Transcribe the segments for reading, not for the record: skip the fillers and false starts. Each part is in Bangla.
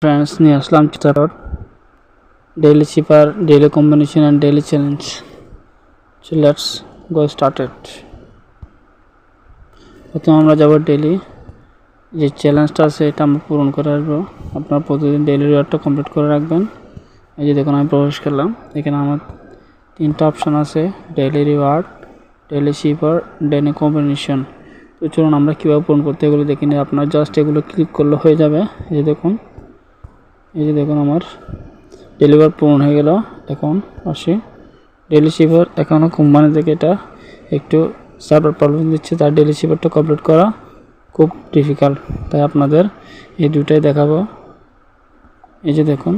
फ्रेंड्स নিয়ে আসলাম chart daily cheaper daily combination and daily challenge. So let's go started. প্রথমে আমরা যাব ডেইলি যে চ্যালেঞ্জটা আছে এটা আমরা পূরণ করে আসব। আপনারা প্রতিদিন ডেইলি রিওয়ার্ডটা কমপ্লিট করে রাখবেন। এই যে দেখুন আমি প্রবেশ করলাম, এখানে আমার তিনটা অপশন আছে, ডেইলি রিওয়ার্ড, ডেইলি চিপার, ডেইলি কম্বিনেশন। তো চলুন আমরা কীভাবে পূরণ করতে এগুলো দেখি নিই। আপনার জাস্ট এগুলো ক্লিক করলে হয়ে যাবে। এই যে দেখুন আমার ডেলিভার পূরণ হয়ে গেল। এখন আসি ডেইলি চিপার। এখনও কোম্পানি থেকে এটা একটু সার্ভার প্রবলেম দিচ্ছে, তার ডেইলি চিপারটা কমপ্লিট করা খুব ডিফিকাল্ট, তাই আপনাদের এই দুটাই দেখাবো। এই যে দেখুন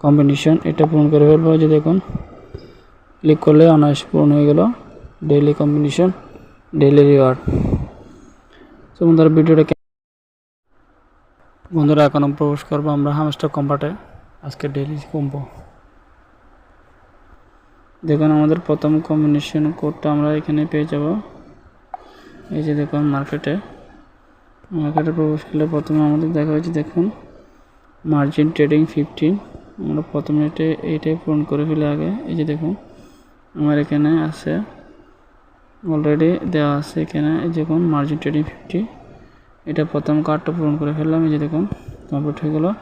কম্বিনেশন, এটা পূরণ করে ফেলবো। এই যে দেখুন ক্লিক করলে অনায়াসে পূরণ হয়ে গেল ডেইলি কম্বিনেশন, ডেইলি রিওয়ার্ড। তো বন্ধুরা এখন প্রবেশ করবো আমরা হামস্টার কম্পার্টে। আজকে ডেইলি কম্বো দেখুন, আমাদের প্রথম কম্বিনেশন কোডটা আমরা এখানে পেয়ে যাব। এই যে দেখুন মার্কেটে প্রবেশ করলে প্রথমে আমাদের দেখা হয়েছে দেখুন মার্জিন ট্রেডিং 15। আমরা প্রথমে এইটাই পূরণ করে ফেলে আগে। এই যে দেখুন আমার এখানে আছে, অলরেডি দেওয়া আছে এখানে। এই দেখুন মার্জিন ট্রেডিং 50, এটা প্রথম কার্ডটা পূরণ করে ফেললাম। এই যে দেখুন কমপ্লিট হয়ে গেলো।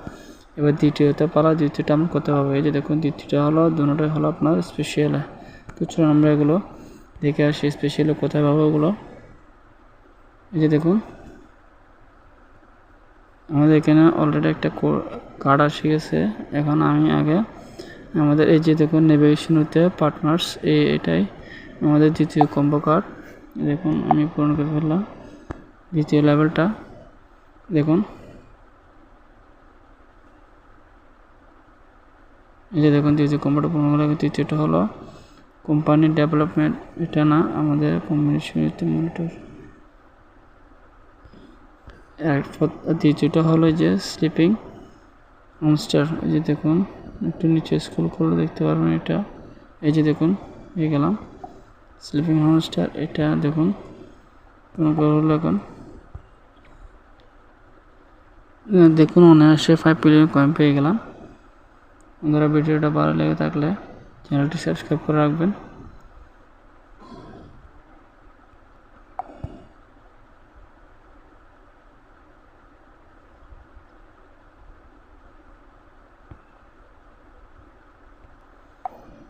এবার দ্বিতীয়টা পালা, দ্বিতীয়টা আমরা করতে হবে। এই যে দেখুন দ্বিতীয়টা হলো, দুটোটাই হলো আপনার স্পেশালে। তো চলুন আমরা এগুলো দেখে আসি স্পেশালে কোথায় পাবো ওগুলো। এই যে দেখুন আমাদের এখানে অলরেডি একটা কার্ড আসে গেছে। এখন আমি আগে আমাদের এই যে দেখুন নেভিগেশন হতে পার্টনার্স, এটাই আমাদের দ্বিতীয় কম্বো কার্ড। দেখুন আমি পূরণ করে ফেললাম দ্বিতীয় লেভেলটা। দেখুন এই যে দেখুন দ্বিতীয় কম্বোটা পূরণ হলো। তৃতীয়টা হলো কোম্পানি ডেভেলপমেন্ট, এটা না আমাদের কম্বিনেশন মনিটর। দ্বিতীয়টা হলো যে স্লিপিং হামস্টার। এই যে দেখুন একটু নিচে স্ক্রল করলে দেখতে পারবেন এটা। এই যে দেখুন হয়ে গেলাম স্লিপিং হামস্টার, এটা দেখুন পূরণ করা হলো। এখন দেখুন অনায়াসে 5 বিলিয়ন কয়েন পেয়ে গেলাম। বন্ধুরা ভিডিওটা ভালো লেগে থাকলে চ্যানেলটি সাবস্ক্রাইব করে রাখবেন।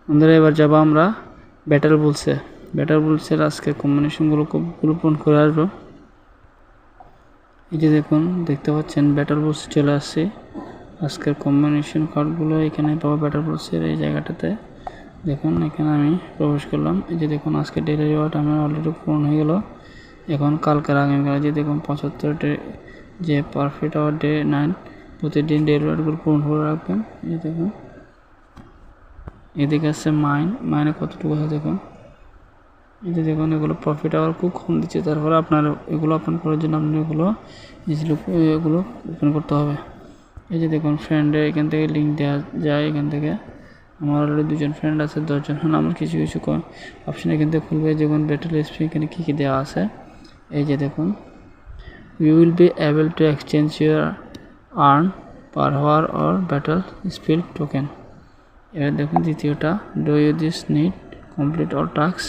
বন্ধুরা এবার যাবো আমরা ব্যাটেল বুলসের আজকে কম্বিনেশনগুলো খুব পূরণ করে আসবো। এই যে দেখুন দেখতে পাচ্ছেন ব্যাটেল বুলস চলে আসছে। আজকের কম্বিনেশন কার্ডগুলো এখানে পাবো ব্যাটেল বুলসের এই জায়গাটাতে। দেখুন এখানে আমি প্রবেশ করলাম। এই যে দেখুন আজকে ডেইলি রিওয়ার্ড আমার অলরেডি পূরণ হয়ে গেল। এখন কালকের আগামীকাল যে দেখুন 75 যে পারফেক্ট আওয়ার ডে 9 প্রতিদিন ডেইলি রিওয়ার্ডগুলো পূরণ করে রাখবেন। এই যে দেখুন এদিকে আছে মাইনে কতটুকু আছে দেখুন। এই যে দেখুন এগুলো প্রফিট আওয়ার খুব কম দিচ্ছে, তারপরে আপনার এগুলো ওপেন করার জন্য আপনি এগুলো ওপেন করতে হবে। এই যে দেখুন ফ্রেন্ডে এখান থেকে লিঙ্ক দেওয়া যায়। এখান থেকে আমার অলরেডি 2জন ফ্রেন্ড আছে, 10জন হলে আমার কিছু অপশন এখান থেকে খুলবে। দেখুন ব্যাটেল এসপি এখানে কী দেওয়া আছে। এই যে দেখুন you will be able to exchange your earn per hour or battle spill token. এবার দেখুন দ্বিতীয়টা do you this need complete all task.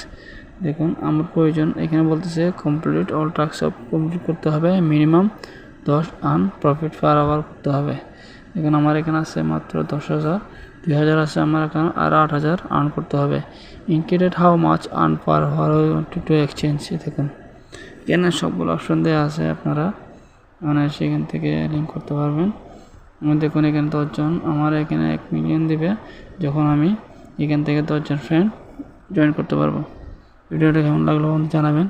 দেখুন আমার প্রয়োজন এখানে বলতেছে কমপ্লিট অল টাস্ক সব কমপ্লিট করতে হবে, minimum 10 earn profit per hour করতে হবে। দেখুন আমার এখানে আছে মাত্র 10,000, 2,000 আছে আমার এখানে, আর 8,000 আর্ন করতে হবে। Included how much earn per hour to exchange. দেখুন এখানে সবগুলো অপশন দেওয়া আছে, আপনারা মানে সেখান থেকে লিঙ্ক করতে পারবেন। আমি দেখুন এখানে 10জন, আমার এখানে 1 মিলিয়ন দিবে যখন আমি এখান থেকে 10জন ফ্রেন্ড জয়েন করতে পারবো। ভিডিওটা কেমন লাগলো জানাবেন।